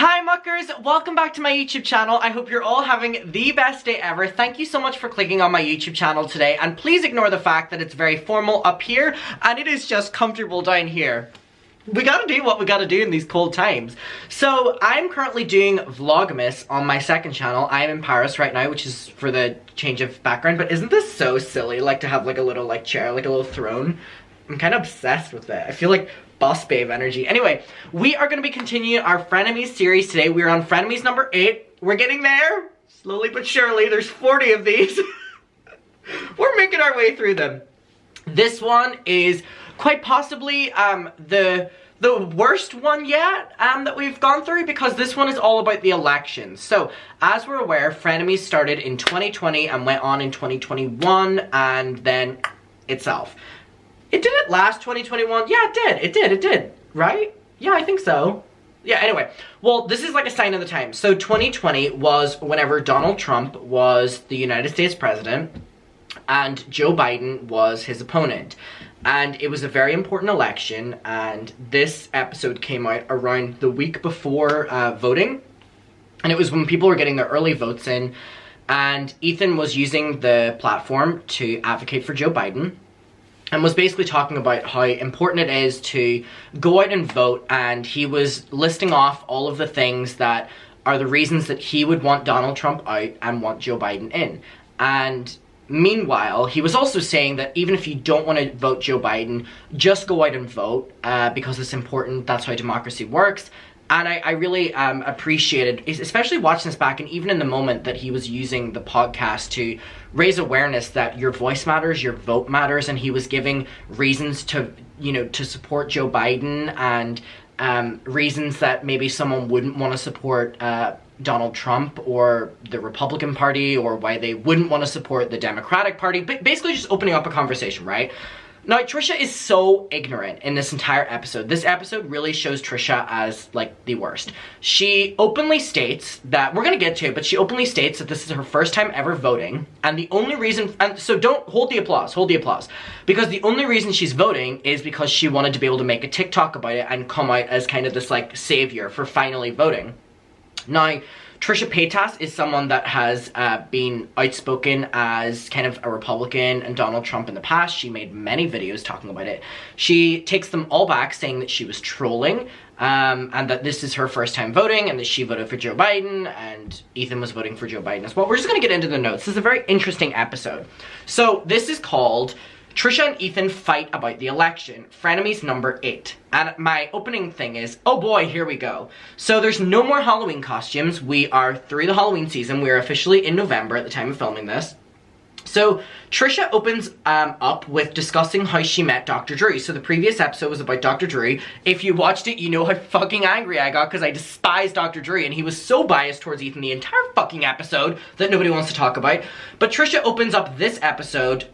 Hi muckers, welcome back to my YouTube channel. I hope you're all having the best day ever. Thank you so much for clicking on my YouTube channel today, and please ignore the fact that it's very formal up here and it is just comfortable down here. We gotta do what we gotta do in these cold times. So I'm currently doing vlogmas on my second channel. I am in Paris right now, which is for the change of background, but isn't this so silly, like to have like a little like chair, like a little throne? I'm kind of obsessed with it. I feel like boss babe energy. Anyway, we are going to be continuing our frenemies series today. We're on frenemies number 8. We're getting there, slowly but surely. There's 40 of these. We're making our way through them. This one is quite possibly the worst one yet that we've gone through, because this one is all about the elections. So, as we're aware, frenemies started in 2020 and went on in 2021 and then itself. It didn't last 2021. Yeah, it did. Right? Yeah, I think so. Yeah, anyway. Well, this is like a sign of the times. So 2020 was whenever Donald Trump was the United States president and Joe Biden was his opponent. And it was a very important election, and this episode came out around the week before voting. And it was when people were getting their early votes in, and Ethan was using the platform to advocate for Joe Biden. And was basically talking about how important it is to go out and vote, and he was listing off all of the things that are the reasons that he would want Donald Trump out and want Joe Biden in. And meanwhile, he was also saying that even if you don't want to vote Joe Biden, just go out and vote because it's important. That's how democracy works. And I really appreciated, especially watching this back, and even in the moment that he was using the podcast to raise awareness that your voice matters, your vote matters, and he was giving reasons to, you know, to support Joe Biden, and reasons that maybe someone wouldn't want to support Donald Trump or the Republican Party, or why they wouldn't want to support the Democratic Party. But basically just opening up a conversation, right? Now, Trisha is so ignorant in this entire episode. This episode really shows Trisha as, like, the worst. She openly states that, we're gonna get to it, but she openly states that this is her first time ever voting, and the only reason, and so don't, hold the applause, because the only reason she's voting is because she wanted to be able to make a TikTok about it and come out as kind of this, like, savior for finally voting. Now, Trisha Paytas is someone that has been outspoken as kind of a Republican and Donald Trump in the past. She made many videos talking about it. She takes them all back, saying that she was trolling, and that this is her first time voting, and that she voted for Joe Biden, and Ethan was voting for Joe Biden as well. We're just going to get into the notes. This is a very interesting episode. So this is called Trisha and Ethan Fight About the Election, frenemies number 8. And my opening thing is, oh boy, here we go. So there's no more Halloween costumes. We are through the Halloween season. We are officially in November at the time of filming this. So Trisha opens up with discussing how she met Dr. Drew. So the previous episode was about Dr. Drew. If you watched it, you know how fucking angry I got because I despise Dr. Drew, and he was so biased towards Ethan the entire fucking episode that nobody wants to talk about. But Trisha opens up this episode,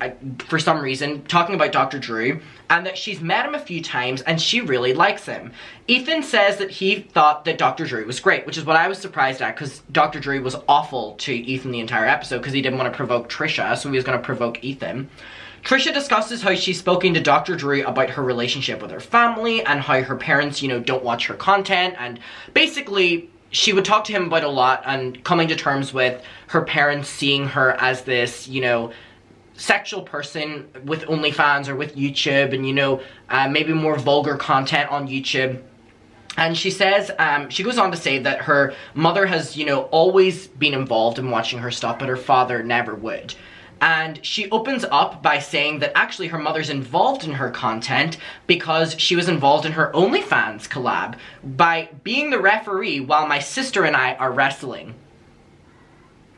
for some reason, talking about Dr. Drew, and that she's met him a few times and she really likes him. Ethan says that he thought that Dr. Drew was great, which is what I was surprised at, because Dr. Drew was awful to Ethan the entire episode because he didn't want to provoke Trisha, so he was going to provoke Ethan. Trisha discusses how she's spoken to Dr. Drew about her relationship with her family and how her parents, you know, don't watch her content, and basically she would talk to him about a lot and coming to terms with her parents seeing her as this, you know, sexual person with OnlyFans or with YouTube, and, you know, maybe more vulgar content on YouTube. And she says, she goes on to say that her mother has, you know, always been involved in watching her stuff, but her father never would. And she opens up by saying that actually her mother's involved in her content because she was involved in her OnlyFans collab by being the referee while my sister and I are wrestling.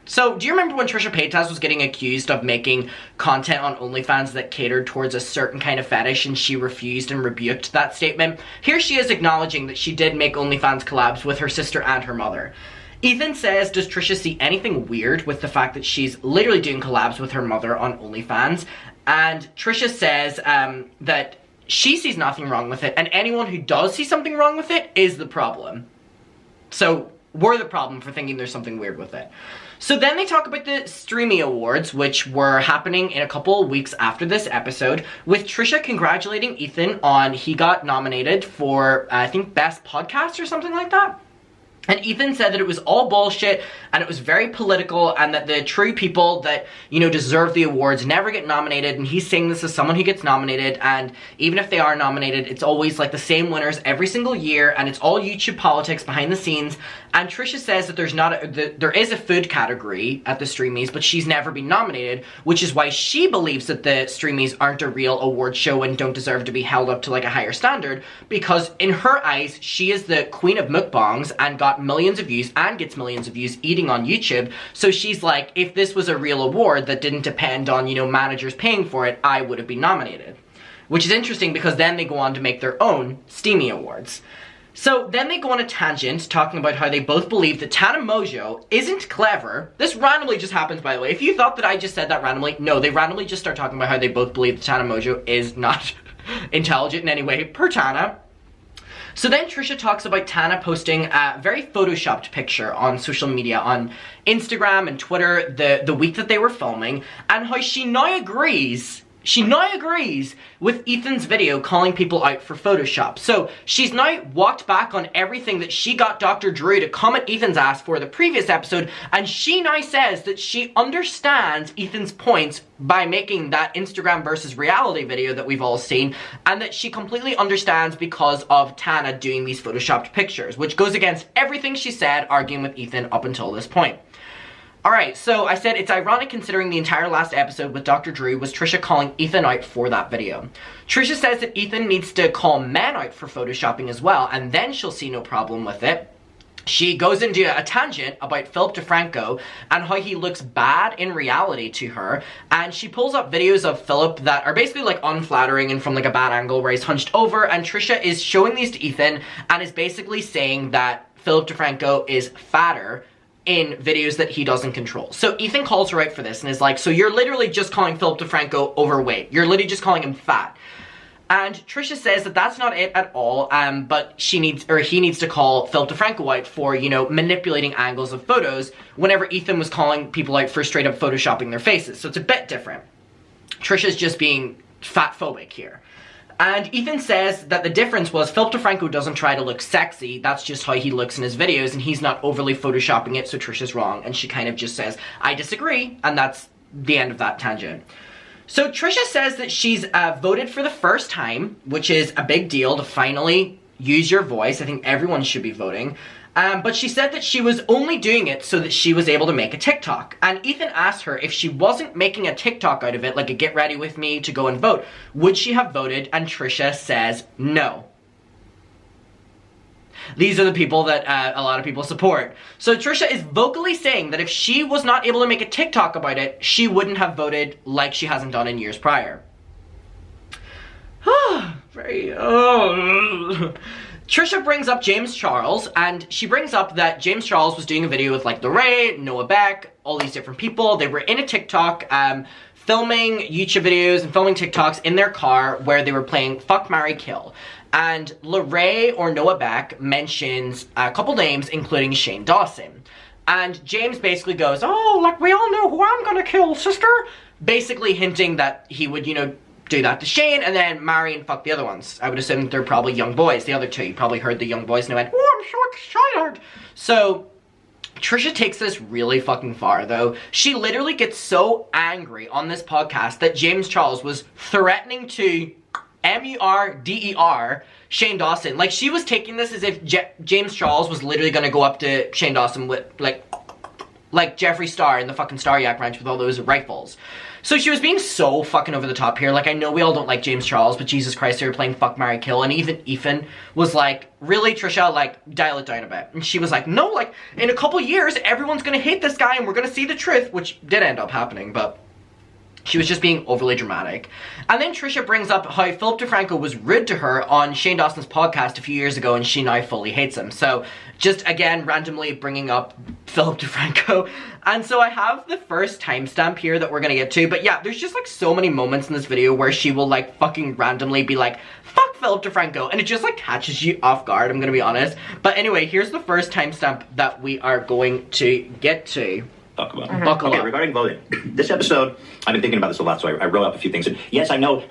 So, do you remember when Trisha Paytas was getting accused of making content on OnlyFans that catered towards a certain kind of fetish, and she refused and rebuked that statement? Here she is acknowledging that she did make OnlyFans collabs with her sister and her mother. Ethan says, does Trisha see anything weird with the fact that she's literally doing collabs with her mother on OnlyFans? And Trisha says that she sees nothing wrong with it, and anyone who does see something wrong with it is the problem. So, we're the problem for thinking there's something weird with it. So then they talk about the Streamy Awards, which were happening in a couple of weeks after this episode, with Trisha congratulating Ethan on he got nominated for, I think, Best Podcast or something like that. And Ethan said that it was all bullshit and it was very political and that the true people that, you know, deserve the awards never get nominated. And he's saying this as someone who gets nominated, and even if they are nominated, it's always like the same winners every single year, and it's all YouTube politics behind the scenes. And Trisha says that there is a food category at the Streamies, but she's never been nominated, which is why she believes that the Streamies aren't a real award show and don't deserve to be held up to like a higher standard, because in her eyes, she is the queen of mukbangs and got millions of views and gets millions of views eating on YouTube. So she's like, if this was a real award that didn't depend on, you know, managers paying for it, I would have been nominated. Which is interesting because then they go on to make their own Steamy Awards. So then they go on a tangent talking about how they both believe that Tana Mojo isn't clever. This randomly just happens, by the way. If you thought that I just said that randomly, no, they randomly just start talking about how they both believe that Tana Mojo is not intelligent in any way, per Tana. So then Trisha talks about Tana posting a very photoshopped picture on social media, on Instagram and Twitter, the week that they were filming, and how she now agrees with Ethan's video calling people out for Photoshop. So she's now walked back on everything that she got Dr. Drew to come at Ethan's ass for the previous episode, and she now says that she understands Ethan's points by making that Instagram versus reality video that we've all seen, and that she completely understands because of Tana doing these photoshopped pictures, which goes against everything she said arguing with Ethan up until this point. Alright, so I said it's ironic considering the entire last episode with Dr. Drew was Trisha calling Ethan out for that video. Trisha says that Ethan needs to call men out for photoshopping as well, and then she'll see no problem with it. She goes into a tangent about Philip DeFranco and how he looks bad in reality to her, and she pulls up videos of Philip that are basically like unflattering and from like a bad angle where he's hunched over, and Trisha is showing these to Ethan and is basically saying that Philip DeFranco is fatter in videos that he doesn't control. So Ethan calls her out for this and is like, so you're literally just calling Philip DeFranco overweight. You're literally just calling him fat. And Trisha says that that's not it at all, but he needs to call Philip DeFranco out for, you know, manipulating angles of photos whenever Ethan was calling people out for straight up photoshopping their faces. So it's a bit different. Trisha's just being fat phobic here. And Ethan says that the difference was Philip DeFranco doesn't try to look sexy, that's just how he looks in his videos, and he's not overly photoshopping it, so Trisha's wrong. And she kind of just says, I disagree, and that's the end of that tangent. So Trisha says that she's voted for the first time, which is a big deal to finally use your voice. I think everyone should be voting. But she said that she was only doing it so that she was able to make a TikTok. And Ethan asked her if she wasn't making a TikTok out of it, like a get ready with me to go and vote, would she have voted? And Trisha says no. These are the people that a lot of people support. So Trisha is vocally saying that if she was not able to make a TikTok about it, she wouldn't have voted like she hasn't done in years prior. Trisha brings up James Charles, and she brings up that James Charles was doing a video with like Lorraine, Noah Beck, all these different people. They were in a TikTok, filming YouTube videos and filming TikToks in their car where they were playing Fuck, Marry, Kill. And Lorraine or Noah Beck mentions a couple names, including Shane Dawson. And James basically goes, oh, like we all know who I'm gonna kill, sister. Basically hinting that he would, you know, do that to Shane and then marry and fuck the other ones. I would assume they're probably young boys. The other two, you probably heard the young boys and went, oh, I'm so excited. So Trisha takes this really fucking far though. She literally gets so angry on this podcast that James Charles was threatening to M-U-R-D-E-R Shane Dawson. Like she was taking this as if James Charles was literally gonna go up to Shane Dawson with like Jeffree Star in the fucking Star Yak Ranch with all those rifles. So she was being so fucking over the top here. Like, I know we all don't like James Charles, but Jesus Christ, they were playing Fuck, Marry, Kill. And even Ethan was like, really, Trisha? Like, dial it down a bit. And she was like, no, like, in a couple years, everyone's gonna hate this guy and we're gonna see the truth, which did end up happening, but she was just being overly dramatic. And then Trisha brings up how Philip DeFranco was rude to her on Shane Dawson's podcast a few years ago and she now fully hates him. So just again, randomly bringing up Philip DeFranco. And so I have the first timestamp here that we're gonna get to. But yeah, there's just like so many moments in this video where she will like fucking randomly be like, fuck Philip DeFranco. And it just like catches you off guard, I'm gonna be honest. But anyway, here's the first timestamp that we are going to get to. talk about. Buckle Okay, up. regarding voting, this episode, I've been thinking about this a lot, so I wrote up a few things. And yes, I know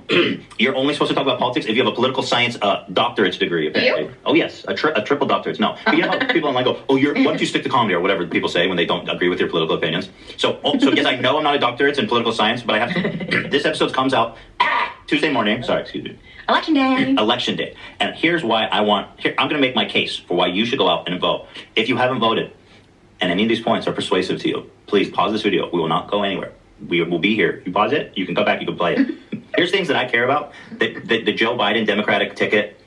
you're only supposed to talk about politics if you have a political science doctorate's degree. Apparently. You? Oh yes, a triple doctorate. No, but you know how people online go, oh, why don't you stick to comedy or whatever people say when they don't agree with your political opinions. So yes, I know I'm not a doctorate in political science, but I have to. This episode comes out Tuesday morning. Sorry, excuse me. Election day. Election day. And here's why I'm going to make my case for why you should go out and vote. If you haven't voted, and any of these points are persuasive to you, please pause this video. We will not go anywhere. We will be here. You pause it, you can go back, you can play it. Here's things that I care about that the Joe Biden Democratic ticket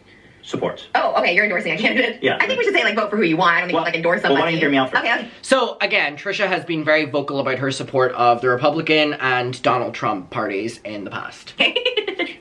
supports. Oh, okay, you're endorsing a candidate. Yeah. I think we should say, like, vote for who you want. I don't think we like endorse somebody. Well, why don't you hear me out first? Okay. So, again, Trisha has been very vocal about her support of the Republican and Donald Trump parties in the past.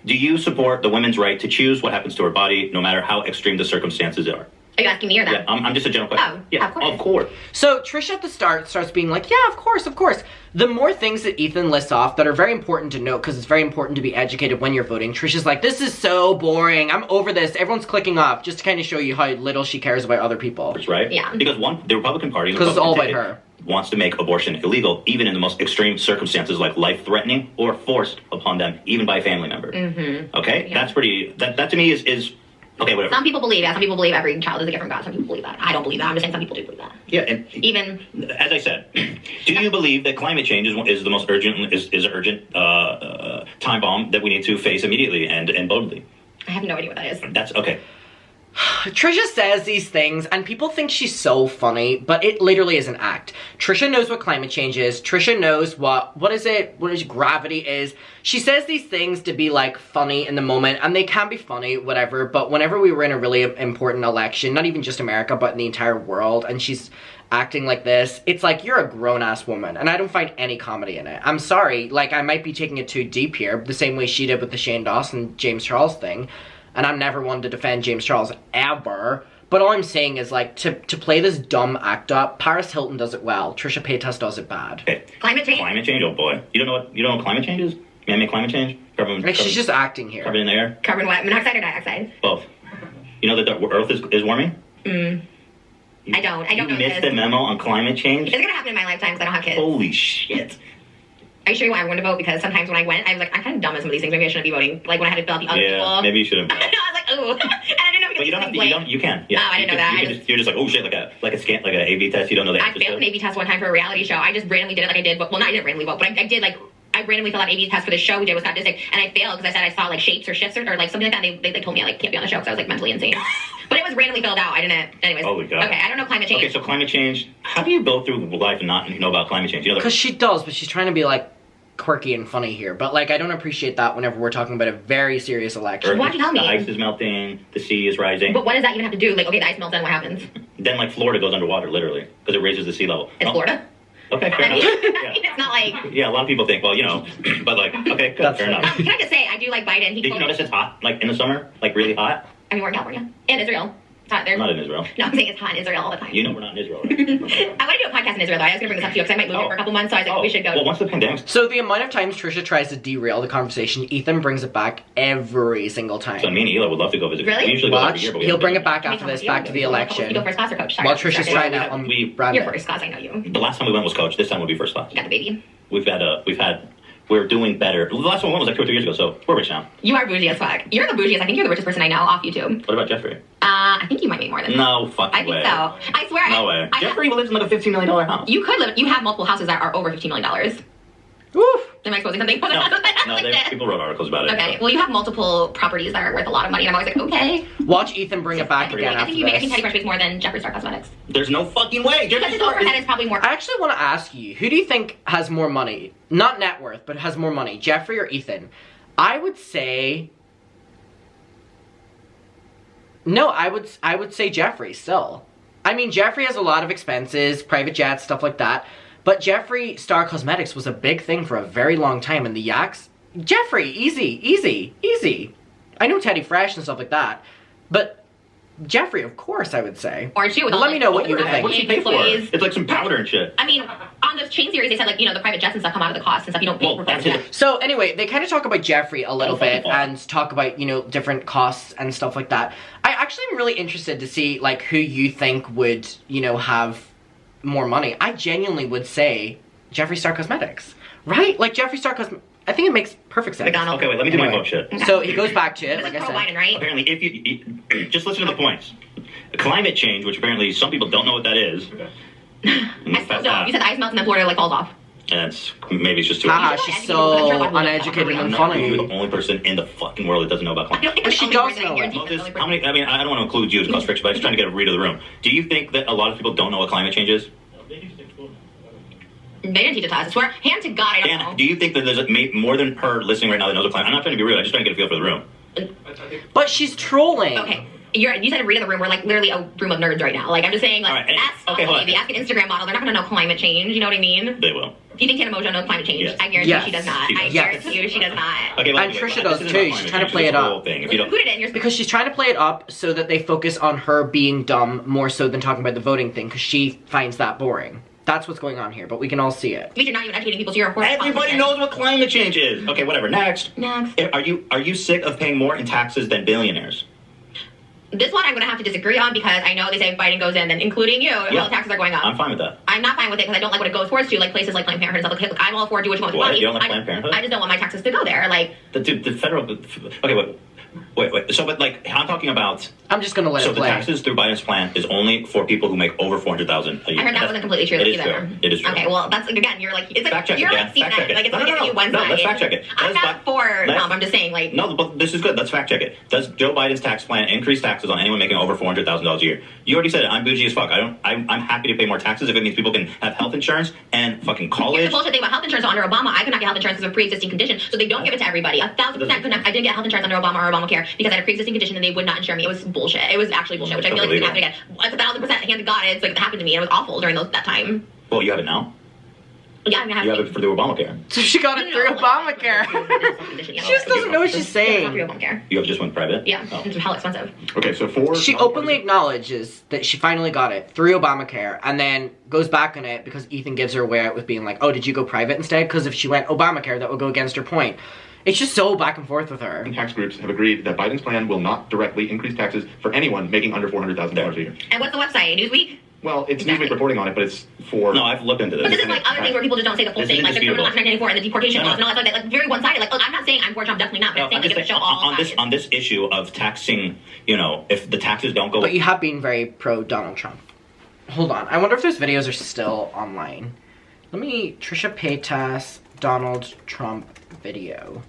Do you support the women's right to choose what happens to her body, no matter how extreme the circumstances are? Are you asking me or them? Yeah, I'm just a general question. Oh, yeah, of course. Of course. So Trisha at the start starts being like, yeah, of course, of course. The more things that Ethan lists off that are very important to note, because it's very important to be educated when you're voting, Trisha's like, this is so boring. I'm over this. Everyone's clicking off, just to kind of show you how little she cares about other people. That's right. Yeah. Because the Republican Party, Because it's all about her, wants to make abortion illegal, even in the most extreme circumstances, like life-threatening or forced upon them, even by a family member. Mm-hmm. Okay, yeah. That's pretty. That to me is. Okay, whatever. Some people believe that. Some people believe every child is a gift from God. Some people believe that. I don't believe that. I'm just saying some people do believe that. Yeah, and Even as I said, do you believe that climate change is the most urgent time bomb that we need to face immediately and boldly? I have no idea what that is. That's okay. Trisha says these things, and people think she's so funny, but it literally is an act. Trisha knows what climate change is. Trisha knows what gravity is. She says these things to be, like, funny in the moment, and they can be funny, whatever, but whenever we were in a really important election, not even just America, but in the entire world, and she's acting like this, it's like, you're a grown-ass woman, and I don't find any comedy in it. I'm sorry, like, I might be taking it too deep here, the same way she did with the Shane Dawson, James Charles thing. And I'm never one to defend James Charles, ever. But all I'm saying is, like, to play this dumb act up, Paris Hilton does it well. Trisha Paytas does it bad. Okay. Climate change? Climate change, oh boy. You don't know what climate change is? Man-made climate change? Like, she's just acting here. Carbon in the air? Carbon what? Monoxide or dioxide? Both. You know that the Earth is warming? I don't know You missed the memo on climate change? It's gonna happen in my lifetime because I don't have kids. Holy shit. Are you sure you want everyone to vote? Because sometimes when I went, I was like, I'm kind of dumb at some of these things. Maybe I shouldn't be voting. Like when I had to fill out the other people. Yeah, maybe you shouldn't. I was like, ooh. And I didn't know But you don't have to, you can. Yeah. Oh, I didn't know that. You're just like, oh shit, like an A/B test. You don't know the I answer. failed an A/B test one time for a reality show. I just randomly did it like I did, well, not I didn't randomly vote, but I did like, I randomly filled out A/B test for the show we did with Scott Disick, and I failed because I said I saw like shapes or shifts or like something like that, and they told me I like can't be on the show because I was like mentally insane. But it was randomly filled out. I didn't. Anyways. Holy God. Okay, I don't know climate change. Okay, so climate change. How do you go through life and not know about climate change? You know, Because she does, but she's trying to be, like, quirky and funny here. But, like, I don't appreciate that whenever we're talking about a very serious election. Why'd you tell me? The ice is melting. The sea is rising. But what does that even have to do? Like, okay, the ice melts, then what happens? Then, like, Florida goes underwater, literally, because it raises the sea level. It's Florida? Okay, fair I enough. mean, Yeah. it's not like... Yeah, a lot of people think, well, you know, but like, okay, good, That's fair enough. Can I just say, I do like Biden. Did you notice it's hot, like in the summer, like really hot? I mean, we're in California. And Israel. It's hot there. I'm not in Israel. No, I'm saying it's hot in Israel all the time. You know we're not in Israel, right? I want to do a podcast in Israel, though. I was going to bring this up to you because I might move here for a couple months, so I was like, we should go. Well, once the pandemic... So the amount of times Trisha tries to derail the conversation, Ethan brings it back every single time. So me and Eli would love to go visit. Really? We usually go every Watch, year, but we he'll haven't bring done it back after this, back to the election. You go first class or coach? Sorry, While Trisha's sorry. trying to unbrand You're it. first class, I know you. The last time we went was coach. This time will be first class. You got the baby. We're doing better. The last one we went was like 2 or 3 years ago, so we're rich now. You are bougie as fuck. You're the bougiest. I think you're the richest person I know off YouTube. What about Jeffrey? I think you might make more than No fucking way. I think so. I swear. No way. Jeffrey lives in like a $15 million house. You could live. You have multiple houses that are over $15 million. Woof. Am I exposing something? People wrote articles about it. Okay. Well, you have multiple properties that are worth a lot of money, and I'm always like, okay. Watch Ethan bring it back again I after think you make. I think Teddy this. Fresh makes more than Jeffree Star Cosmetics. There's no fucking way. Because Jeffree his overhead Star is probably more. I actually want to ask you, who do you think has more money? Not net worth, but has more money, Jeffrey or Ethan? I would say... No, I would say Jeffrey still. I mean, Jeffrey has a lot of expenses, private jets, stuff like that. But Jeffree Star Cosmetics was a big thing for a very long time, and the yaks... Jeffrey, easy. I know Teddy Fresh and stuff like that, but Jeffrey, of course, I would say. Or two. But let me know what you would think. What does he pay for? It's like some powder and shit. I mean, on the chain series, they said, like, you know, the private jets and stuff come out of the cost and stuff. You don't pay for private jets. So anyway, they kind of talk about Jeffrey a little bit and talk about, you know, different costs and stuff like that. I actually am really interested to see, like, who you think would, you know, have more money, I genuinely would say Jeffree Star Cosmetics, right? Like Jeffree Star Cosmetics. I think it makes perfect sense. Okay, wait, let me do my vote shit. So he goes back to it, This like is I said. pro-Biden, right? Apparently, if you just listen to the points. Climate change, which apparently some people don't know what that is. I still don't. You said the ice melts and then Florida like falls off. And maybe it's just too Haha, She's she's so uneducated and funny. You're the only person in the fucking world that doesn't know about climate. I don't think But I'm she the only does person. know You're it. deep, Moses, the only how many? I mean, I don't want to include you as cause friction, but I'm just trying to get a read of the room. Do you think that a lot of people don't know what climate change is? They didn't teach it to us. I swear, hand to God, I don't know. And do you think that there's more than her listening right now that knows what climate? I'm not trying to be rude. I'm just trying to get a feel for the room. But she's trolling. Okay. You said read in the room. We're like literally a room of nerds right now. Like I'm just saying, like All right, ask okay, hold on. the ask an Instagram model. They're not gonna know climate change. You know what I mean? They will. Do you think Tana Mojo knows climate change? Yes. I guarantee Yes. she does not. She I does. Yes. guarantee you she does not. Okay, And Trisha does too. She's trying to play it up. If you don't, Put it in your Because she's trying to play it up so that they focus on her being dumb more so than talking about the voting thing, because she finds that boring. That's what's going on here, but we can all see it. But you're not even educating people, so you're a horse. everybody knows what climate change is. Okay, whatever. Next. Next. Are you sick of paying more in taxes than billionaires? This one I'm going to have to disagree on because I know they say if Biden goes in, then including you, all the taxes are going up. I'm fine with that. I'm not fine with it because I don't like what it goes towards to, like places like Planned Parenthood and stuff. Like, I'm all for do what you want with What? money. You don't like Planned Parenthood? I just don't want my taxes to go there. Like, The federal. Okay, wait. So, but like, I'm talking about. I'm just gonna let So it the play. taxes through Biden's plan is only for people who make over 400,000 a year. I heard that wasn't completely true It is either. true. It is true. Okay, well, that's again, you're like, it's like Fact check you're it, like Dan. seeing Fact check that, it. like it's No, like no, giving you no. one No, side. let's fact check it. I'm Let's not for I'm just saying like. No, but this is good. Let's fact check it. Does Joe Biden's tax plan increase taxes on anyone making over $400,000 a year? You already said it. I'm bougie as fuck. I'm happy to pay more taxes if it means people can have health insurance and fucking Here's college. the bullshit thing about health insurance. Under Obama, I could not get health insurance because of a pre-existing condition, so they don't give it to everybody. 1,000% could not. I didn't get health insurance under Obama or Obamacare because I had a pre-existing condition and they would not insure me. It was bullshit. It was actually bullshit, which I feel like didn't happen again. It's 1,000% hand to God. It's like it happened to me and it was awful during that time. Well, you have it now. Yeah, I'm gonna have You have it for the Obamacare. So she got it through Obamacare. She just doesn't know what she's saying. Obamacare. You have just went private. Yeah, Oh. it's hell expensive. Okay, so for She openly acknowledges that she finally got it through Obamacare and then goes back on it because Ethan gives her way out with being like, oh, did you go private instead? Because if she went Obamacare, that would go against her point. It's just so back and forth with her. tax groups have agreed that Biden's plan will not directly increase taxes for anyone making under $400,000 a year. And what's the website? Newsweek? Well, it's Exactly. Newsweek reporting on it, but it's for... No, I've looked into this. But this is like other things where people just don't say the full This thing, is like the criminal indisputable. act 1994 and the deportation No, no. laws and all that stuff. Like very one-sided. Like, look, I'm not saying I'm for Trump, definitely not. But No, I'm saying I'm they just give a saying, show all sides. on this issue of taxing, if the taxes don't go. But you have been very pro Donald Trump. Hold on. I wonder if those videos are still online. Trisha Paytas, Donald Trump video.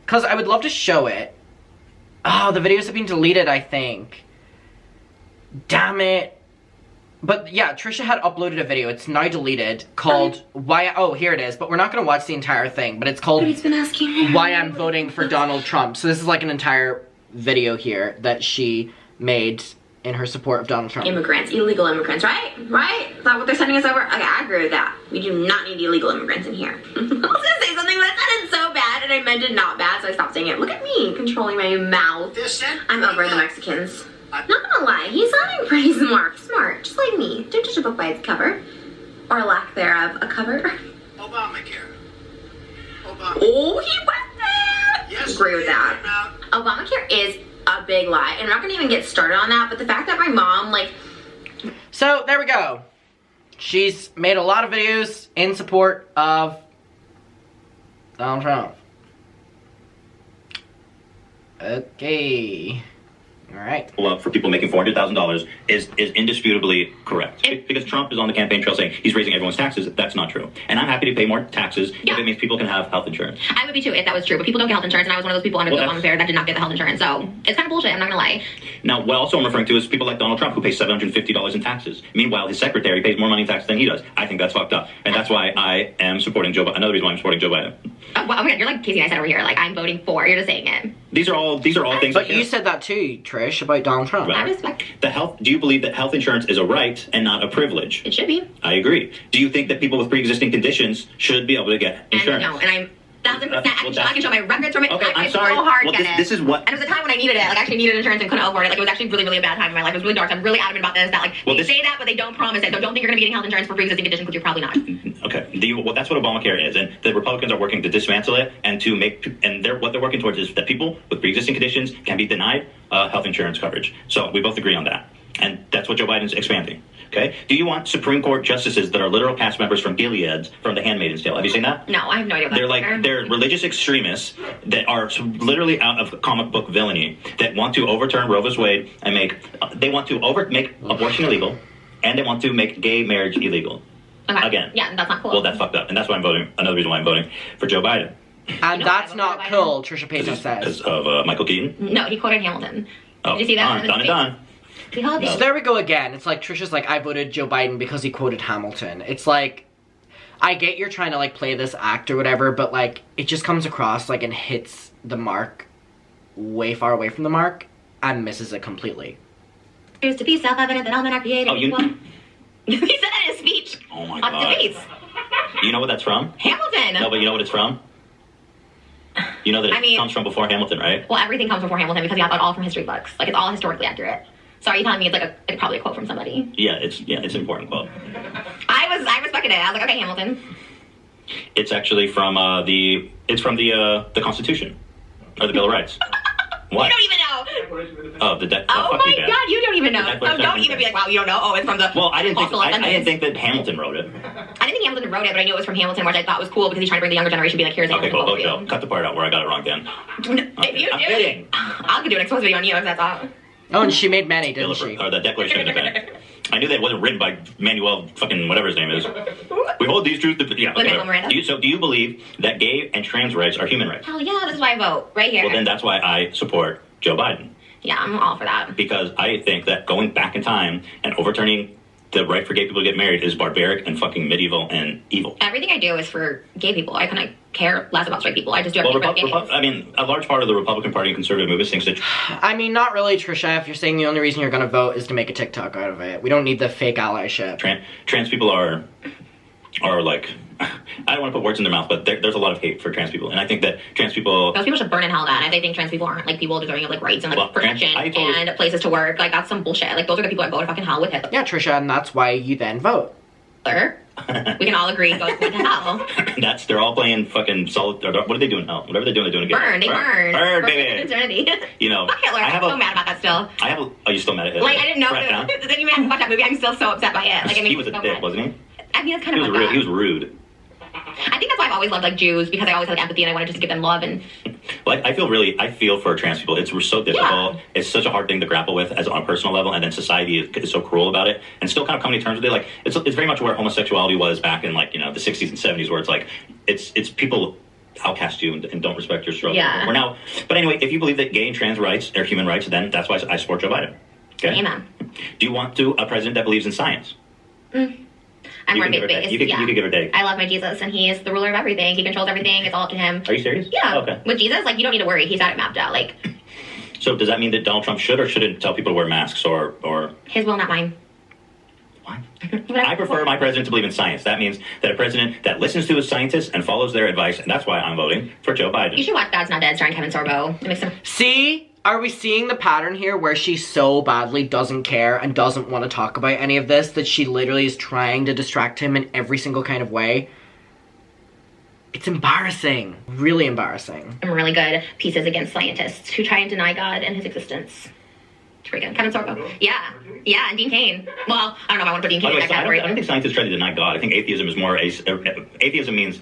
Because I would love to show it. Oh, the videos have been deleted, I think. Damn it. But yeah, Trisha had uploaded a video. It's now deleted called Why. Oh, here it is. But we're not going to watch the entire thing. But it's called been asking Why I'm Voting for Donald Trump. So this is like an entire video here that she made in her support of Donald Trump. Immigrants, illegal immigrants, right? Right? Is that what they're sending us over? Okay, I agree with that. We do not need illegal immigrants in here. I was gonna say something, but I said it so bad, and I meant it not bad, so I stopped saying it. Look at me, controlling my mouth. I'm over the Mexicans. Not gonna lie, he's sounding pretty smart, just like me. Don't judge a book by its cover. Or lack thereof, a cover. Obamacare. Oh, he went there! Yes, Agree with that. Obamacare is a big lie, and I'm not gonna even get started on that, but the fact that my mom, like... So, there we go. She's made a lot of videos in support of Donald Trump. Okay. Alright. For people making $400,000 is indisputably correct. Because Trump is on the campaign trail saying he's raising everyone's taxes. That's not true. And I'm happy to pay more taxes if it means people can have health insurance. I would be too if that was true, but people don't get health insurance, and I was one of those people under the Obamacare that did not get the health insurance, so it's kind of bullshit, I'm not gonna lie. Now, what also I'm referring to is people like Donald Trump who pay $750 in taxes. Meanwhile, his secretary pays more money in taxes than he does. I think that's fucked up. And that's why I am supporting Joe Biden. Another reason why I'm supporting Joe Biden. Oh, well, you're like Casey and I said over here, like, I'm voting for, you're just saying it. These are all things But you said that too, Trish, about Donald Trump. I respect. Do you believe that health insurance is a right and not a privilege? It should be. I agree. Do you think that people with pre-existing conditions should be able to get insurance? And no, and I'm 1,000%. I can show my records from it. Okay, I I'm sorry. so hard Well, get it. this is what. And it was a time when I needed it. Like, I actually needed insurance and couldn't afford it. Like, it was actually really, really a bad time in my life. It was really dark. So I'm really adamant about this. That, like, they say that, but they don't promise it. So don't think you're going to be getting health insurance for pre-existing conditions, because you're probably not. Okay. Well, that's what Obamacare is, and the Republicans are working to dismantle it and to make. And what they're working towards is that people with pre-existing conditions can be denied health insurance coverage. So we both agree on that, and that's what Joe Biden's expanding. Okay? Do you want Supreme Court justices that are literal cast members from Gilead's from The Handmaid's Tale? Have you seen that? No, I have no idea what They're religious extremists that are literally out of comic book villainy that want to overturn Roe v. Wade and make abortion illegal, and they want to make gay marriage illegal. Okay. Again. Yeah, that's not cool. Well, that's fucked up, and that's why I'm voting. Another reason why I'm voting for Joe Biden. And that's not cool, Trisha Paytas says. Because of Michael Keaton? No, he quoted Hamilton. Oh, Did you see that? done and done. So there we go again. It's like Trisha's like, I voted Joe Biden because he quoted Hamilton. It's like, I get you're trying to like play this act or whatever, but like it just comes across like and hits the mark way far away from the mark and misses it completely. It's to be self-evident that all men are created equal. He said that in his speech. Oh my on God. debates. You know what that's from? Hamilton. No, but you know what it's from? You know that it comes from before Hamilton, right? Well, everything comes before Hamilton because he got that all from history books. Like it's all historically accurate. So are you telling me it's like probably a quote from somebody? Yeah, it's an important quote. I respected it. I was like, okay, Hamilton. It's actually from the Constitution or the Bill of Rights. What? You don't even know. Oh, the Oh fuck my you, Dan. God, you don't even know. Declaration Don't of even be like, wow, you don't know. Oh, it's from the. Well, I didn't Independence. think that Hamilton wrote it. I didn't think Hamilton wrote it, but I knew it was from Hamilton, which I thought was cool because he's trying to bring the younger generation. Be like, here's Okay, Hamilton. cool. Vote Joe. Cut the part out where I got it wrong, Dan. If you I'm do kidding. it, I'll do an exposed video on you if that's all. Oh, and she made many, didn't she? Or the Declaration of Independence. I knew that it wasn't written by Manuel fucking whatever his name is. We hold these truths. Yeah. Miranda. Do you believe that gay and trans rights are human rights? Hell yeah, this is why I vote right here. Well, then that's why I support Joe Biden. Yeah, I'm all for that. Because I think that going back in time and overturning the right for gay people to get married is barbaric and fucking medieval and evil. Everything I do is for gay people. I kind of care less about straight people. I just do everything for gays. I mean, a large part of the Republican Party and conservative movement thinks that... I mean, not really, Trisha. If you're saying the only reason you're gonna vote is to make a TikTok out of it. We don't need the fake allyship. Trans people are like... I don't want to put words in their mouth, but there's a lot of hate for trans people. And I think that trans people... Those people should burn in hell then. If they think trans people aren't like people deserving of like rights and like protection and places to work, like that's some bullshit. Like those are the people that go to fucking hell with Hitler. Yeah, Trisha, and that's why you then vote. We can all agree go to hell. They're all playing fucking solid... What are they doing now? Whatever they're doing again. Burn, Burn, baby. Eternity. You know... Fuck Hitler. I'm so mad about that still. Are you still mad at Hitler? Like I didn't know. Then you made me watch that movie. I'm still so upset by it. Like he was a dick, wasn't he? I mean, it's kind of He was rude. I think that's why I've always loved like Jews because I always had like, empathy and I wanted to just give them love and. Like I feel for trans people. It's so difficult. Yeah. It's such a hard thing to grapple with as on a personal level, and then society is so cruel about it, and still kind of coming to terms with it. Like it's very much where homosexuality was back in like the 60s and 70s, where it's like it's people outcast you and don't respect your struggle. Yeah. We're now, but anyway, if you believe that gay and trans rights are human rights, then that's why I support Joe Biden. Okay. Amen. Do you want a president that believes in science? I'm more faith-based. You could give or take. I love my Jesus, and he is the ruler of everything. He controls everything. It's all up to him. Are you serious? Yeah. Okay. With Jesus, like you don't need to worry. He's got it mapped out. Like. So does that mean that Donald Trump should or shouldn't tell people to wear masks or? His will, not mine. What? I prefer my president to believe in science. That means that a president that listens to his scientists and follows their advice, and that's why I'm voting for Joe Biden. You should watch God's Not Dead, starring Kevin Sorbo. It makes him. See? Are we seeing the pattern here where she so badly doesn't care and doesn't want to talk about any of this that she literally is trying to distract him in every single kind of way? It's embarrassing. Really embarrassing. Some really good pieces against scientists who try and deny God and his existence. Freaking Kevin Sorbo. Yeah, and Dean Cain. Well, I don't know if I want to put Dean Cain in that category. I don't think scientists try to deny God. I think atheism is more atheism means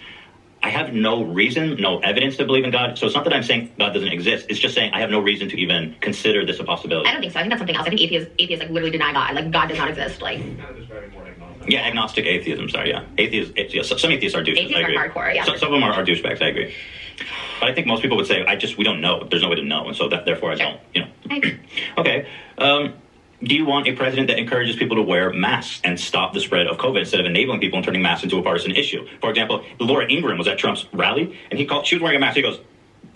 I have no reason, no evidence to believe in God. So it's not that I'm saying God doesn't exist. It's just saying I have no reason to even consider this a possibility. I don't think so. I think that's something else. I think atheists like literally deny God. Like God does not exist. Like. Yeah, agnostic atheism. Sorry, yeah. Some atheists are douchebags. Atheists are hardcore. Yeah. Some of them are douchebags. I agree. But I think most people would say, we don't know. There's no way to know, and so therefore I don't. I agree. Okay. Do you want a president that encourages people to wear masks and stop the spread of COVID instead of enabling people and turning masks into a partisan issue? For example, Laura Ingraham was at Trump's rally, and she was wearing a mask. He goes,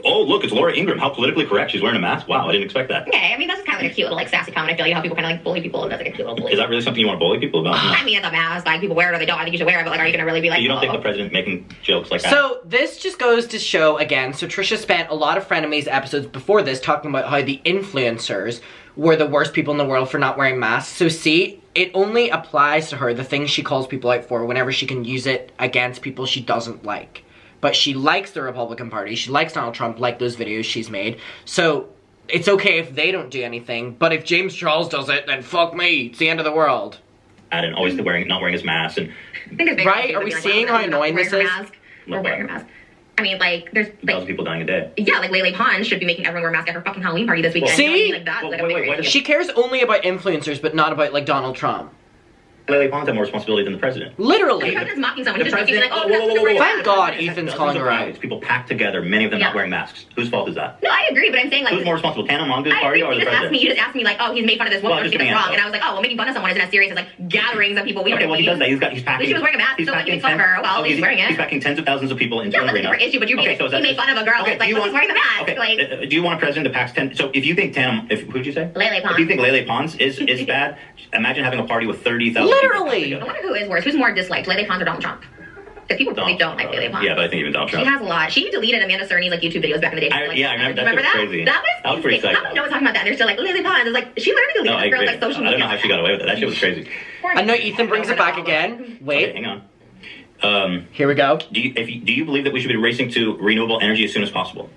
"Oh, look, it's Laura Ingraham. How politically correct. She's wearing a mask. Wow, I didn't expect that." Okay, I mean, that's kind of like a cute little, like, sassy comment. I feel like how people kind of, like, bully people. That's, like, a cute little bully. Is that really something you want to bully people about? I mean, it's a mask. Like, people wear it or they don't. I think you should wear it, but, like, are you going to really be like, you don't think the president making jokes like that? So, this just goes to show, again, so Trisha spent a lot of Frenemies episodes before this talking about how the influencers were the worst people in the world for not wearing masks. So, see, it only applies to her, the things she calls people out for, whenever she can use it against people she doesn't like. But she likes the Republican Party, she likes Donald Trump, like those videos she's made. So, it's okay if they don't do anything, but if James Charles does it, then fuck me, it's the end of the world. and always not wearing his mask. And I think there's big Right? issues Are with we being seeing like, how annoying wearing this her is? mask, or wearing her mask. I mean, like, there's like 1,000 people dying a day. yeah, like Lele Pons should be making everyone wear masks at her fucking Halloween party this weekend. See? You know what I mean? Like that. Well, like, wait, I'm why does She cares only about influencers, but not about, like, Donald Trump. Lele Pons have more responsibility than the president. Literally. The president's mocking someone. He's The just joking, like, president- oh, that's a Thank God Ethan's calling her out. It's people packed together, many of them not wearing masks. Whose fault is that? No, I agree, but I'm saying like Who's more responsible, Tana Mongoose I party agree. or the president? You just asked me like, oh, he's made fun of this woman, Well, or just she give me was an wrong, answer. and I was like, oh, well, making fun of someone isn't as serious as like gatherings of people. We Okay, don't well, he does that. He's packing. She was wearing a mask, so like, make fun of her. Well, he's wearing it. He's packing tens of thousands of people into Yeah, an that's a arena. different issue, but you Okay, made, so is that- he made fun of a girl. Okay, It's like, do you well, want- he's wearing the mask. Okay, Like, do you want a president that packs 10? So if you think who'd you say? Lele Pons. If you think Lele Pons is bad, imagine having a party with 30,000 Literally. I wonder who is worse. Who's more disliked, Lele Pons or Donald Trump? Because people really don't like Lele Pons. Yeah, but I think even Donald She Trump. has a lot. She deleted Amanda Cerny's like YouTube videos back in the day. I remember that. Remember that? Crazy. That was pretty insane. psycho. How many know what's talking about that? And they're still like Lele Pons. It's like she literally deleted No, I this girl's agree. like social I media. don't know how she got away with it. That shit was crazy. I know Ethan brings it back again. Okay, Wait. hang on. Here we go. Do you believe that we should be racing to renewable energy as soon as possible?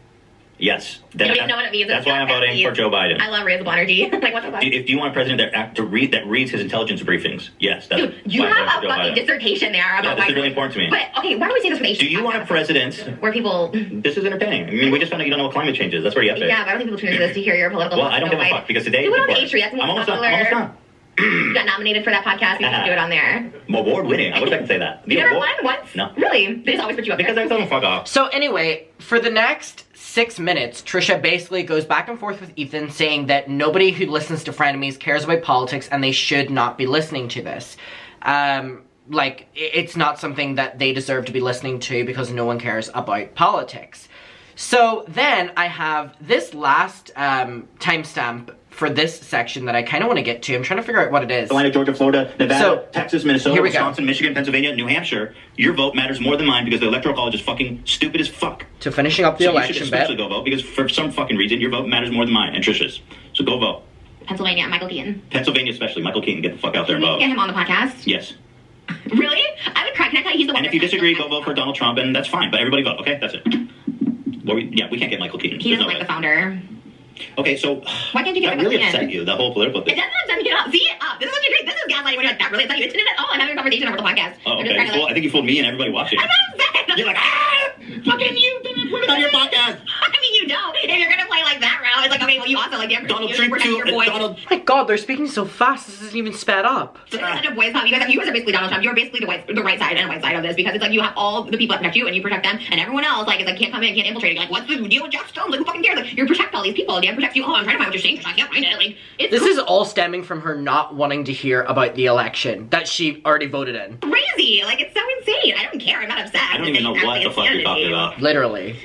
Yes. You don't even know what it means. That's why I'm voting for Joe Biden. I love renewable energy. Like what the fuck? Do you want a president that reads his intelligence briefings? Yes. That's Dude, you why I'm have a voting for Joe fucking Biden. dissertation there about Yeah, this is really important to me. But okay, why don't we say this for the Do you want a president? where people? This is entertaining. I mean, we just found out you don't know what climate change is. That's pretty epic. Yeah, but I don't think people tune into this to hear your political. Well, I don't give a fuck because today. Do it on important. H3. That's more I'm almost popular. done. I'm almost done. You got nominated for that podcast. You can do it on there. Award winning. I wish I could say that. You never award- won once? No. Really? They just always put you up Because there. I told him fuck off. So anyway, for the next 6 minutes, Trisha basically goes back and forth with Ethan saying that nobody who listens to frenemies cares about politics and they should not be listening to this. Like, it's not something that they deserve to be listening to because no one cares about politics. So then I have this last timestamp for this section that I kind of want to get to. I'm trying to figure out what it is. Carolina, Georgia, Florida, Nevada, So, Texas, Minnesota, here we go. Wisconsin, Michigan, Pennsylvania, New Hampshire. Your vote matters more than mine because the electoral college is fucking stupid as fuck. So finishing up the So you should election especially bit. go vote because for some fucking reason your vote matters more than mine and Trisha's. So go vote. Pennsylvania, Michael Keaton. Pennsylvania especially. Michael Keaton, get the fuck out there Can and we get vote. him on the podcast? Yes. Really? I would cry. Can I tell you he's the one? And if you disagree, go vote for Donald Trump and that's fine. But everybody vote, okay? That's it. Well, we can't get Michael Keaton. He There's doesn't no like the way. founder. Okay, so Why can't you get that Michael really Keaton? upset you, the whole political It thing. doesn't upset me at all. See? This is what you This is gaslighting when you're like, that really upset you. It didn't at all. I'm having a conversation over the podcast. Oh, I'm just okay. trying to, Well, I think you fooled me and everybody watching. I'm not upset. You're like, ah! Fucking you didn't put it on your podcast. I mean, you don't. If you're gonna play like that route, it's like, okay, well, you also like Donald you Trump protect too. your voice. Donald. My God, they're speaking so fast. This isn't even sped up. It's such a voice pop. You guys are basically Donald Trump. You're basically the right side and white side of this because it's like you have all the people that protect you and you protect them, and everyone else like is like can't come in, can't infiltrate. You're like, what's the deal with Jeff Stones? Like, who fucking cares? Like, you protect all these people. Dan protects you. Oh, I'm trying to find what you're saying because I can't find it. Like, it's This is all stemming from her not wanting to hear about the election that she already voted in. crazy. Like, it's so insane. I don't care. I'm not upset. I don't even know what the fuck you're talking about. Literally.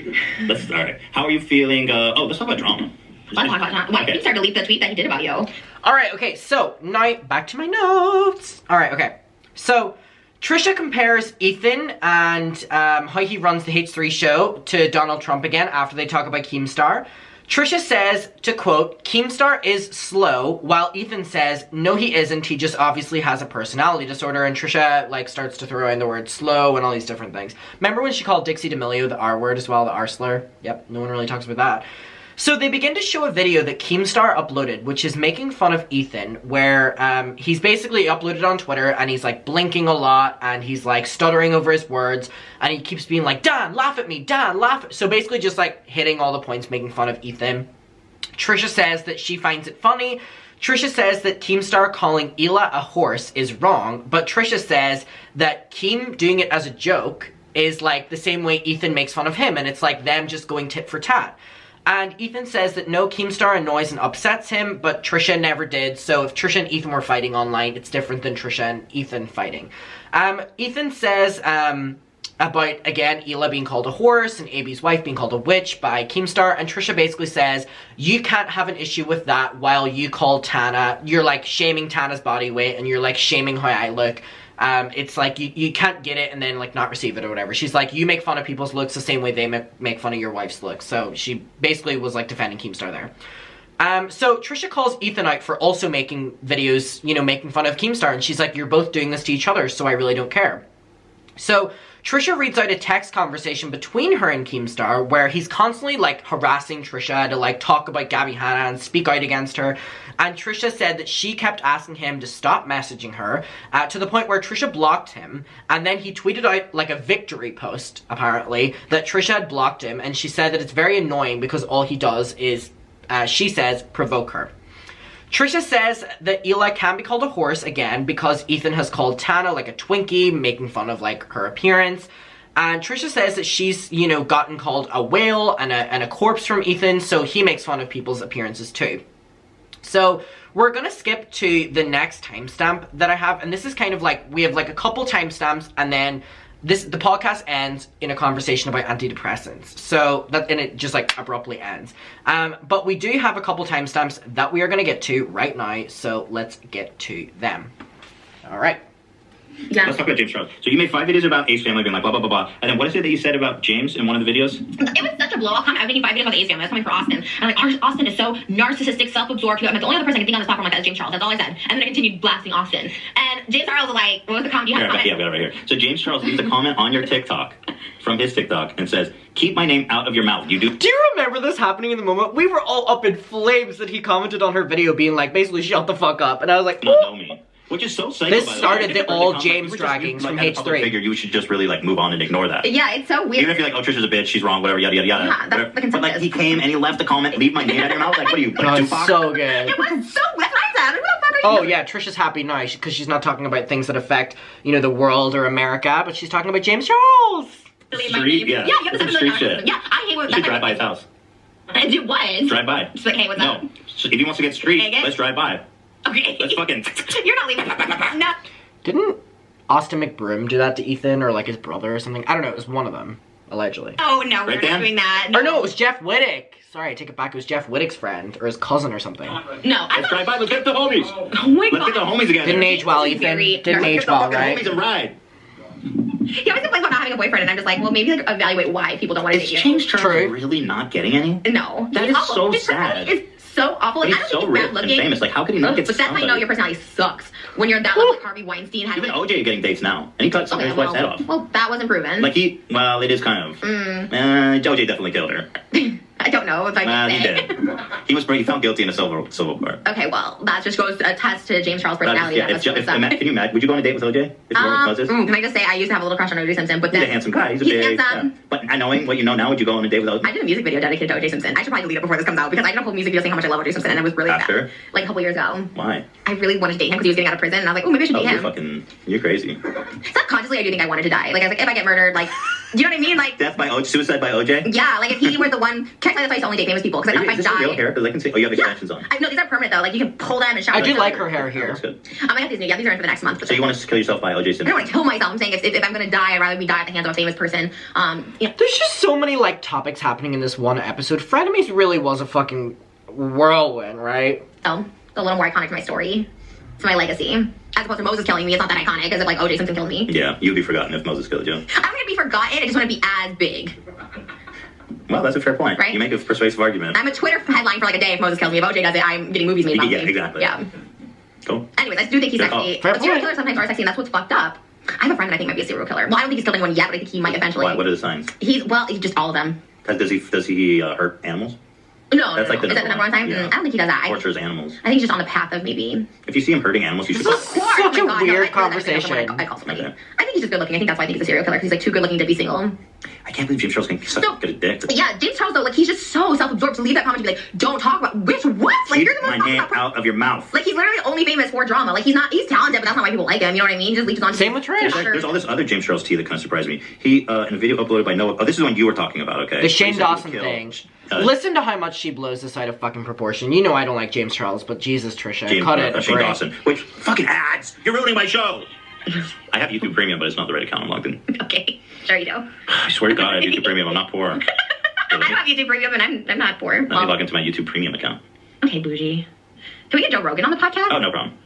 Let's start. How are you feeling? Let's talk about drama. Why did you start to delete the tweet that he did about you? Alright, okay, so now back to my notes. Alright, okay. So Trisha compares Ethan and how he runs the H3 show to Donald Trump again after they talk about Keemstar. Trisha says, to quote, Keemstar is slow, while Ethan says, no he isn't, he just obviously has a personality disorder, and Trisha, like, starts to throw in the word slow and all these different things. Remember when she called Dixie D'Amelio the R word as well, the R slur? Yep, no one really talks about that. So they begin to show a video that Keemstar uploaded, which is making fun of Ethan, where he's basically uploaded on Twitter, and he's like blinking a lot, and he's like stuttering over his words, and he keeps being like, Dan, laugh at me, Dan, laugh at me. So basically just like hitting all the points, making fun of Ethan. Trisha says that she finds it funny. Trisha says that Keemstar calling Ela a horse is wrong, but Trisha says that Keem doing it as a joke is like the same way Ethan makes fun of him, and it's like them just going tit for tat. And Ethan says that no, Keemstar annoys and upsets him, but Trisha never did, so if Trisha and Ethan were fighting online, it's different than Trisha and Ethan fighting. Ethan says about, again, Ela being called a horse and AB's wife being called a witch by Keemstar, and Trisha basically says, you can't have an issue with that while you call Tana, you're like shaming Tana's body weight, and you're like shaming how I look. It's like, you can't get it and then like not receive it or whatever. She's like, you make fun of people's looks the same way they make fun of your wife's looks. So she basically was like defending Keemstar there. So Trisha calls Ethan out for also making videos, you know, making fun of Keemstar, and she's like, you're both doing this to each other, so I really don't care. So Trisha reads out a text conversation between her and Keemstar where he's constantly like harassing Trisha to like talk about Gabby Hanna and speak out against her. And Trisha said that she kept asking him to stop messaging her to the point where Trisha blocked him. And then he tweeted out like a victory post, apparently, that Trisha had blocked him. And she said that it's very annoying because all he does is, she says, provoke her. Trisha says that Eli can be called a horse again because Ethan has called Tana like a Twinkie, making fun of like her appearance. And Trisha says that she's, you know, gotten called a whale and a corpse from Ethan, so he makes fun of people's appearances too. So we're gonna skip to the next timestamp that I have, and this is kind of like, we have like a couple timestamps and then the podcast ends in a conversation about antidepressants. So that, and it just like abruptly ends. But we do have a couple timestamps that we are going to get to right now. So let's get to them. All right. Yeah. Let's talk about James Charles. So you made 5 videos about Ace Family being like blah, blah, blah, blah. And then what is it that you said about James in one of the videos? It was such a blow-off comment. I was making 5 videos about the Ace Family. I was coming for Austin. And I'm like, Austin is so narcissistic, self-absorbed. I'm like, the only other person I can think on this platform like that is James Charles. That's all I said. And then I continued blasting Austin. And James Charles was like, what was the comment you had? Yeah, I've got it right here. So James Charles leaves a comment on your TikTok, from his TikTok, and says, keep my name out of your mouth. You do. Do you remember this happening in the moment? We were all up in flames that he commented on her video being like, basically, shut the fuck up. And I was like, not know me. Which is so psycho. This started the old James draggings from H3. Figure, you should just really like move on and ignore that. Yeah, it's so weird. Even if you're like, oh, Trisha's a bitch, she's wrong, whatever, yada yada yada. Yeah, that's the consensus. But like, he came and he left the comment, leave my name out of your mouth. Like, what are you? Like, That's so good. It was so, that's what I said. What the fuck are you Oh doing? yeah, Trisha's happy now because she's not talking about things that affect, you know, the world or America, but she's talking about James Charles. Leave my Street, name. yeah. Yeah, you have to Street $7 shit. million. Yeah, I hate when You should drive by his house. And do what? Drive by. Just like, hey, what's up? No. If he wants to get street, Take it? let's drive by. Okay. Let's fucking. You're not leaving. No. Didn't Austin McBroom do that to Ethan or like his brother or something? I don't know, it was one of them, allegedly. Oh, no, we're Right, not Dan? doing that. Or no, it was Jeff Wittick. Sorry, I take it back. It was Jeff Wittick's friend or his cousin or something. No, I Let's drive by. Let's get the homies. Oh my Let's god. get the homies again. Didn't age well, Ethan. Very- Didn't Let's age Get the well, fucking right? homies and ride. He always complains about not having a boyfriend, and I'm just like, well, maybe like evaluate why people don't want to Is date you. James Charles True. really not getting any? No, That he's is awful. so His sad. personality is so awful. But Like, he's I don't so think rich bad and looking. famous. Like, how could he not get But that's how you know somebody? your personality sucks. When you're that level, like Harvey Weinstein had. Even OJ getting dates now, and he cut some of his wife's head off. Well, that wasn't proven. Like well, it is kind of. OJ definitely killed her. I don't know if I can He say. did. He found guilty in a civil court. Okay, well, that just goes to attest to James Charles' That's personality. just, yeah, can you imagine? Would you go on a date with OJ? If you were with cousins? Can I just say I used to have a little crush on O.J. Simpson, but He's then a handsome guy. He's handsome. Yeah. But knowing what you know now, would you go on a date with OJ? I did a music video dedicated to O.J. Simpson. I should probably delete it before this comes out because I did a whole music video saying how much I love O.J. Simpson, and it was really After? bad. Like a couple years ago. Why? I really wanted to date him because he was getting out of prison, and I was like, oh, maybe I should date him. You're crazy. Subconsciously, I do think I wanted to die. Like, I was like, if I get murdered, like, do you know what I mean? Like, Death by OJ, suicide by OJ? yeah, like if he were the one, can I tell you, I used to only date famous people because I thought Is if this I your real died. hair? Because I can see. Oh, you have extensions on. No, these are permanent though. Like you can pull them and shower. I do them. like her hair Oh, here. that's good. I have these new. Yeah, these are in for the next month. But So you want to kill yourself by OJ I don't Simpson? want to kill myself. I'm saying if I'm gonna die, I'd rather be die at the hands of a famous person. You know. There's just so many like topics happening in this one episode. Frenemies really was a fucking whirlwind, right? So a little more iconic to my story. It's my legacy. As opposed to Moses killing me, it's not that iconic as if like O.J. Simpson killed me. Yeah, you'd be forgotten if Moses killed you. I don't want to be forgotten. I just want to be as big. Well, that's a fair point. Right? You make a persuasive argument. I'm a Twitter headline for like a day if Moses kills me. If O.J. does it, I'm getting movies made about Yeah, me. exactly. Yeah. Cool. Anyways, I do think he's Yeah, sexy. fair But serial point. killers sometimes are sexy, and that's what's fucked up. I have a friend that I think might be a serial killer. Well, I don't think he's killed anyone yet, but I think he might eventually. Why? What are the signs? He's just all of them. Does he hurt animals? No, That's no, like no. the Is that the number one time? yeah. I don't think he does that. I Tortures animals. think he's just on the path of maybe. If you see him hurting animals, you should. This is Of course, such oh a my God, no, weird I know that conversation. I call somebody. Okay. I think he's just good looking. I think that's why I think he's a serial killer because he's like too good looking to be single. I can't believe James Charles can be such No. a good dick. Yeah, James Charles though, like he's just so self-absorbed to leave that comment to be like, don't talk about which what? Like Keep you're the my most name talked about out of your mouth. Like he's literally only famous for drama. Like he's talented, but that's not why people like him. You know what I mean? He just leeches on. Same with Trish. There's all this other James Charles tea that kind of surprised me. He in a video uploaded by Noah. Oh, this is one you were talking about. Okay. The Shane He said he Dawson would thing. kill, Listen to how much she blows this out of fucking proportion. You know I don't like James Charles, but Jesus, Trisha, James, cut it. a Shane break. Dawson. Which fucking ads? You're ruining my show. I have YouTube Premium, but it's not the right account. I'm logged in. Okay, sure you do. I swear to God, I have YouTube Premium. I'm not poor. I don't have YouTube Premium, and I'm not poor. Let me log into my YouTube Premium account. Okay, bougie. Can we get Joe Rogan on the podcast? Oh, no problem.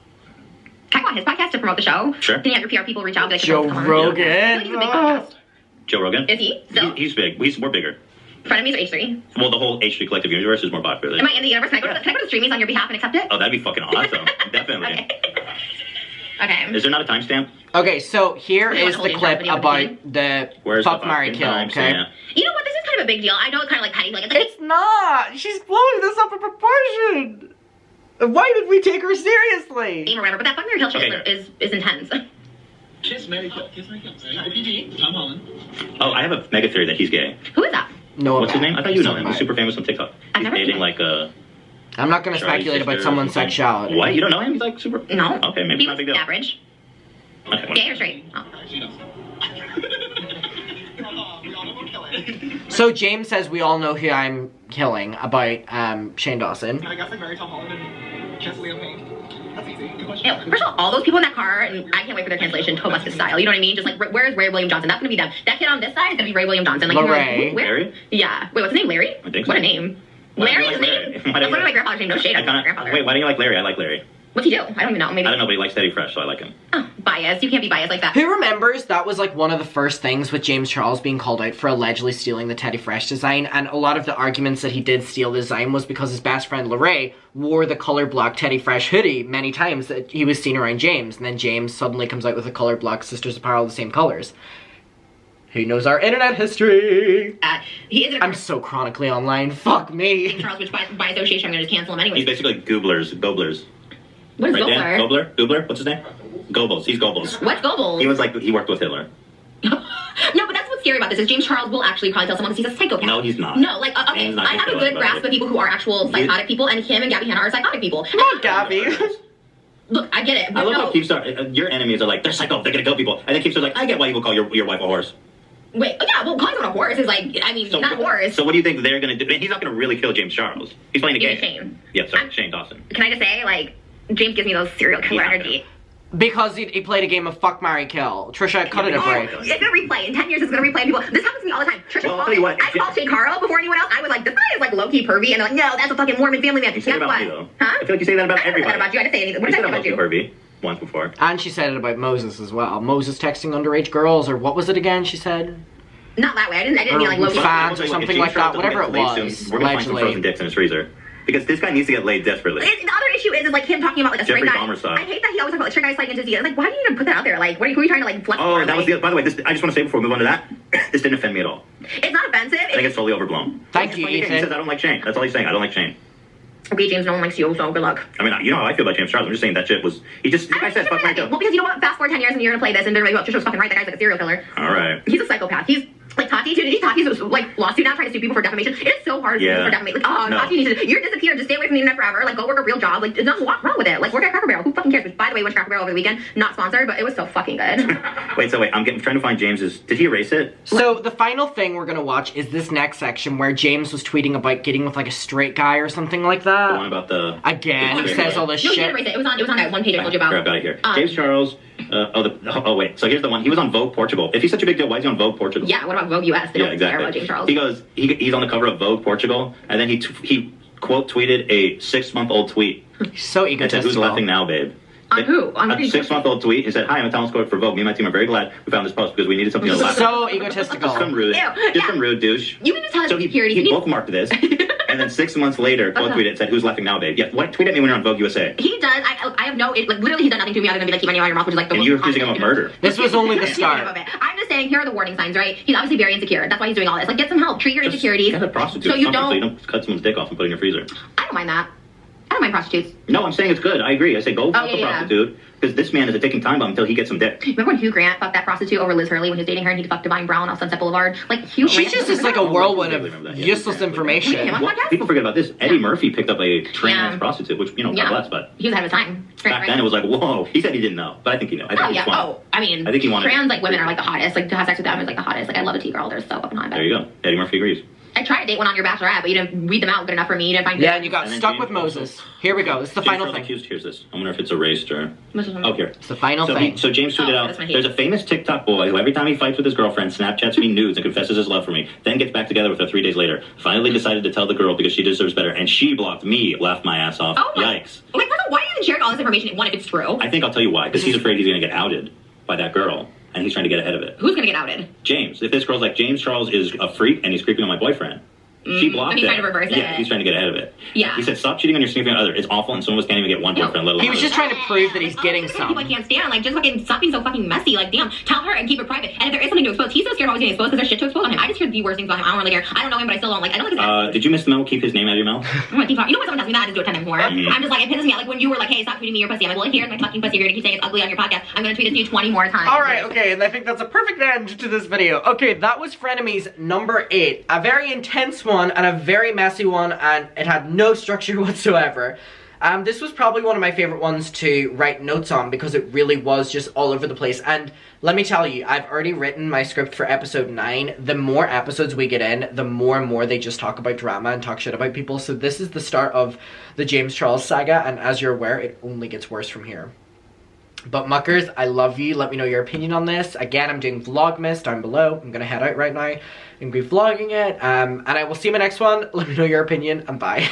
Can I go on his podcast to promote the show? Sure. Can you have your PR people reach out? And be like, Joe come on. Rogan. I feel like he's a big podcast. Joe Rogan. Is he? Still? He's big. We're bigger. Frenemies or H3? Well, the whole H3 Collective universe is more popular. Am I in the universe? Can I go to the Streamys on your behalf and accept it? Oh, that'd be fucking awesome. Definitely. Okay. Okay. Is there not a timestamp? Okay, so here You want is to the hold it clip down, about the Where's fuck, the marry, fucking kill, timestamp? okay? You know what? This is kind of a big deal. I know it's kind of like petty. Like, it's like It's not! She's blowing this up in proportion! Why did we take her seriously? or whatever, but that fuck, marry, kill shit Okay. is intense. Kiss, marry, kill. Kiss, marry, kill. PG, Tom Holland. Oh, I have a mega theory that he's gay. Who is that? No, What's his name? I thought you know him. He's Somebody. super famous on TikTok. I've He's never dating seen like a... I'm not gonna Charlie's speculate about sister or someone's something. sexuality. What? You don't know him? He's like super... No. Okay, maybe He not a was big deal. average. Okay, Gay or straight? Oh. She knows. We all know who kill it. So James says we all know who I'm killing about Shane Dawson. I guess I marry Tom Holland and kiss Liam Payne. That's easy. Good question. Ew. First of all those people in that car, and I can't wait for their translation, Tobuscus style. You know what I mean? Just like, where's Ray William Johnson? That's gonna be them. That kid on this side is gonna be Ray William Johnson. Like, you're Larry. like, where? Larry? Yeah. Wait, what's his name? Larry? I think so. What a name. Why do you Larry like is his Larry? name? Why That's do you literally my like- grandfather's name. No shade I on my kinda, grandfather. wait, why do you like Larry? I like Larry. What's he do? I don't even know. Maybe. I don't know, but he likes Teddy Fresh, so I like him. Oh, bias. You can't be biased like that. Who remembers that was like one of the first things with James Charles being called out for allegedly stealing the Teddy Fresh design, and a lot of the arguments that he did steal the design was because his best friend Larray wore the color block Teddy Fresh hoodie many times that he was seen around James, and then James suddenly comes out with a color block Sisters Apparel the same colors. Who knows our internet history? He is I'm so chronically online, fuck me. Charles, which by association I'm gonna just cancel him anyway. He's basically Goobler's. Goblers. What is Right, Dan? Gobler? Goobler? What's his name? Goebbels. He's Goebbels. What's Goble? He was like, he worked with Hitler. No, but that's what's scary about this is James Charles will actually probably tell someone because he's a psychopath. No, he's not. No, like, okay, He's not I have a gonna good tell grasp anybody. of people who are actual psychotic people, and him and Gabby Hanna are psychotic people. Come on, Gabby. Look, I get it, I but love no. how Keemstar, your enemies are like, they're psycho, they're gonna kill people. And then Keemstar's like, I get why you would call your wife a horse. Wait, oh yeah, well, calling someone a horse is like, I mean, So, not a horse. So what do you think they're gonna do? And he's not gonna really kill James Charles. He's playing a Give me game. Shane. Yeah, sorry, I'm- Shane Dawson. Can I just say, like, James gives me those serial killer Yeah. energy. Because he played a game of fuck, marry, kill. Trisha, cut it a Oh, break. it's gonna replay. In 10 years, it's gonna replay. People, this happens to me all the time. Trisha Well, I'll called tell you me. what, I called Shane Carl before anyone else. I was like, this guy is like low-key pervy. And they're like, no, that's a fucking Mormon family man. You say Guess that about what? me, though. Huh? I feel like you say that about I didn't say everybody. that about you. I didn't say anything. What You did I said say I'm about Loki you? Pervy once before. And she said it about Moses as well. Moses texting underage girls, or what was it again she said? Not that way. I didn't mean like Or low-key. fans or If something James like Charles that, doesn't whatever get it laid was, soon, we're gonna find some frozen allegedly. dicks in his freezer. Because this guy needs to get laid desperately. The other issue is like him talking about like a straight Jeffrey guy. Dahmer style. I hate that he always talks about like straight guys sliding into DMs. Like, why do you even put that out there? Like, who are you trying to like flex? Oh, for? that was Like, the. By the way, this. I just want to say before we move on to that, this didn't offend me at all. It's not offensive. I think it's totally overblown. Thank you, He says Ethan. I don't like Shane. That's all he's saying. I don't like Shane. Okay, James, no one likes you, so good luck. I mean, you know how I feel about James Charles. I'm just saying that shit was. He just. I said fuck my kill. Well, because you know what? Fast forward 10 years and you're gonna play this and they're like, oh, Trisha's fucking right. That guy's like a serial killer. All right. He's a psychopath. He's like Tati too. Did you Tati's like lawsuit now trying to sue people for defamation? It is so hard Yeah. for defamation. Like, oh, No. Tati needs to. You're disappeared. Just stay away from the internet forever. Like, go work a real job. Like, there's nothing wrong with it. Like, work at Cracker Barrel. Who fucking cares? Which, by the way, went to Cracker Barrel over the weekend. Not sponsored, but it was so fucking good. Wait. So wait. I'm trying to find James's. Did he erase it? So the final thing we're gonna watch is this next section where James was tweeting about getting with like a straight guy or something like The one that. about the. Again, he says all this No, he shit. didn't erase it. It was on that one page I told you Here, I've about. got it here. James Charles. Oh wait. So here's the one. He was on Vogue Portugal. If he's such a big deal, why is he on Vogue Portugal? Yeah. What about Vogue US? They Yeah, don't exactly. care about James Charles. He goes. He's on the cover of Vogue Portugal, and then he quote tweeted a 6-month-old tweet. He's so It said, "Who's egotistical. laughing now, babe?" On who? On what A did he- 6-month-old tweet. He said, "Hi, I'm a talent scorer for Vogue. Me and my team are very glad we found this post because we needed something to laugh at." So Just some egotistical. rude, Ew, just yeah. some rude douche. You can just tell So it's security. he bookmarked this, and then 6 months later, quote tweeted, said, "Who's laughing now, babe?" Yeah, what? Tweet at me when you're on Vogue USA. He does. I have no. Like literally, he's done nothing to me other than be like, keep my name out of your mouth, which is like the And most you're accusing him of constant, murder. This was only the Yeah, start. I'm just saying, here are the warning signs, right? He's obviously very insecure. That's why he's doing all this. Like, get some help. Treat your Just insecurities. get a prostitute. So you so you don't. don't cut someone's dick off and put it in your freezer. I don't mind that. I don't mind prostitutes. No, I'm saying it's good. I agree. I say go fuck yeah, a yeah. prostitute because this man is a ticking time bomb until he gets some dick. Remember when Hugh Grant fucked that prostitute over Liz Hurley when he was dating her and he fucked Divine Brown off Sunset Boulevard? Like, Hugh She's Grant. just like a whirlwind Remember of that, yeah. useless information. Yeah. Well, people forget about this. Eddie Murphy picked up a trans Yeah. prostitute, which God bless, but He was ahead of his time. back then it was like, whoa. He said he didn't know, but I think he knew. I think Oh he yeah. just wanted- Oh, I mean, I think he wanted- trans like women are like the hottest. Like to have sex with them is like the hottest. Like I love a T-girl. They're so fucking hot. There you go. Eddie Murphy agrees. I tried to date one on your Bachelorette, but you didn't weed them out good enough for me. You didn't find. Yeah, and you got And then stuck James with also- Moses. Here we go. This is the James final Charles thing. accused, here's this. I wonder if it's erased or. Oh, here. It's the final So, thing. so James tweeted Oh, out, that's my hate. there's a famous TikTok boy who every time he fights with his girlfriend Snapchats me nudes and confesses his love for me, then gets back together with her 3 days later. Finally decided to tell the girl because she deserves better, and she blocked me, laughed my ass off. Oh my- Yikes. Like, first of all, why are you even sharing all this information? One, if it's true. I think I'll tell you why, because he's afraid he's going to get outed by that girl, and he's trying to get ahead of it. Who's gonna get outed? James. If this girl's like, James Charles is a freak and he's creeping on my boyfriend, She blocked so he's it. trying to reverse Yeah, it. he's trying to get ahead of it. Yeah. He said, stop cheating on your significant other. It's awful, and some of us can't even get one boyfriend, let alone He was just trying to prove that he's Like, getting all these some. people I can't stand. Like, just fucking stop being so fucking messy. Like, damn, tell her and keep it private. And if there is something to expose, he's so scared of always getting exposed because there's shit to expose on him. I just hear the worst things about him. I don't really care. I don't know him, but I still don't like. I don't like his Did you miss the memo? Keep his name out of your mouth. I'm gonna keep talking. You know when someone tells me that, I just do it 10 times more. I'm just like, it pisses me out. Like when you were like, hey, stop tweeting me your pussy. I'm like, well, here's my fucking pussy. You're gonna keep saying it's ugly on your podcast. I'm gonna tweet it to you 20 more times. Alright, okay, and I think that's a perfect end to this video. Okay, that was frenemies number 8. A very intense one and a very messy one, and it had no structure whatsoever. This was probably one of my favorite ones to write notes on because it really was just all over the place. And let me tell you, I've already written my script for episode 9. The more episodes we get in, the more and more they just talk about drama and talk shit about people. So this is the start of the James Charles saga, and as you're aware, it only gets worse from here. But muckers, I love you. Let me know your opinion on this. Again, I'm doing vlogmas down below. I'm gonna head out right now and be vlogging it. And I will see you in my next one. Let me know your opinion, and bye.